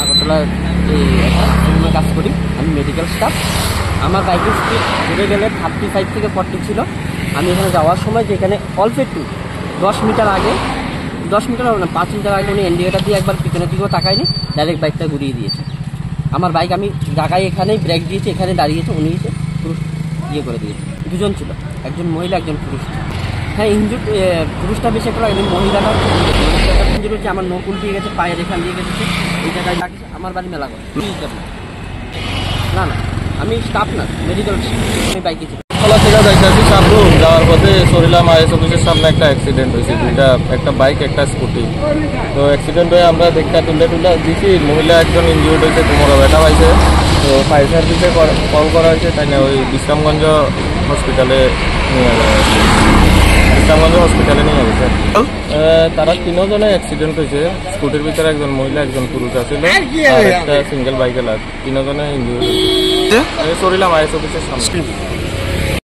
আগরতলায় কাজ করি, আমি মেডিকেল স্টাফ। আমার বাইকের স্পিড ঘুরে গেলে 35 থেকে 40 ছিল। আমি এখানে যাওয়ার সময় যেখানে অল্প একটু 10 মিটার আগে, 10 মিটার হবে না, 5 মিটার আগে উনি ইন্ডিকেটার দিয়ে একবার পিছনের দিকেও তাকায়নি, ডাইরেক্ট বাইকটা ঘুরিয়ে দিয়েছে। আমার বাইক আমি জায়গায় এখানেই ব্রেক দিয়েছি, এখানে দাঁড়িয়েছে, উনি এসে পুরুষ ইয়ে করে দিয়েছে। দুজন ছিল, একজন মহিলা একজন পুরুষ। হ্যাঁ, ইঞ্জুর পুরুষটা বেশি একটা লাগেনি, মহিলাটা ইঞ্জুর হচ্ছে। আমার নখ উল্টিয়ে গেছে, পায়ের এখান দিয়ে গেছে, এই জায়গায় লাগিয়েছে। আমার বাড়ি মেলা করে না না, আমি স্টাফ না, মেডিকেল, আমি বাইকে ছিল। যাওয়ার পথে সরিলাম আইএস অফিসের সামনে একটা অ্যাক্সিডেন্ট হয়েছে, দুইটা, একটা বাইক একটা স্কুটি। তো অ্যাক্সিডেন্ট হয়ে আমরা দেখা তুলে দিচ্ছি, মহিলা একজন ইনজিউর্ড হয়েছে, কোমরে ব্যথা পাইছে। তো ফায়ার সার্ভিসে কল করা হয়েছে, তাই না ওই বিশ্রামগঞ্জ হসপিটালে নিয়ে যাওয়া হয়েছে। বিশ্রামগঞ্জ হসপিটালে নিয়ে গেছে। তারা 3 জনে অ্যাক্সিডেন্ট হয়েছে, স্কুটির ভিতরে একজন মহিলা একজন পুরুষ আছে, আর একটা সিঙ্গেল বাইকে লাগ, 3 জনে ইনজিউর্ড হয়েছে। সরিলাম আইএস অফিসের সামনে।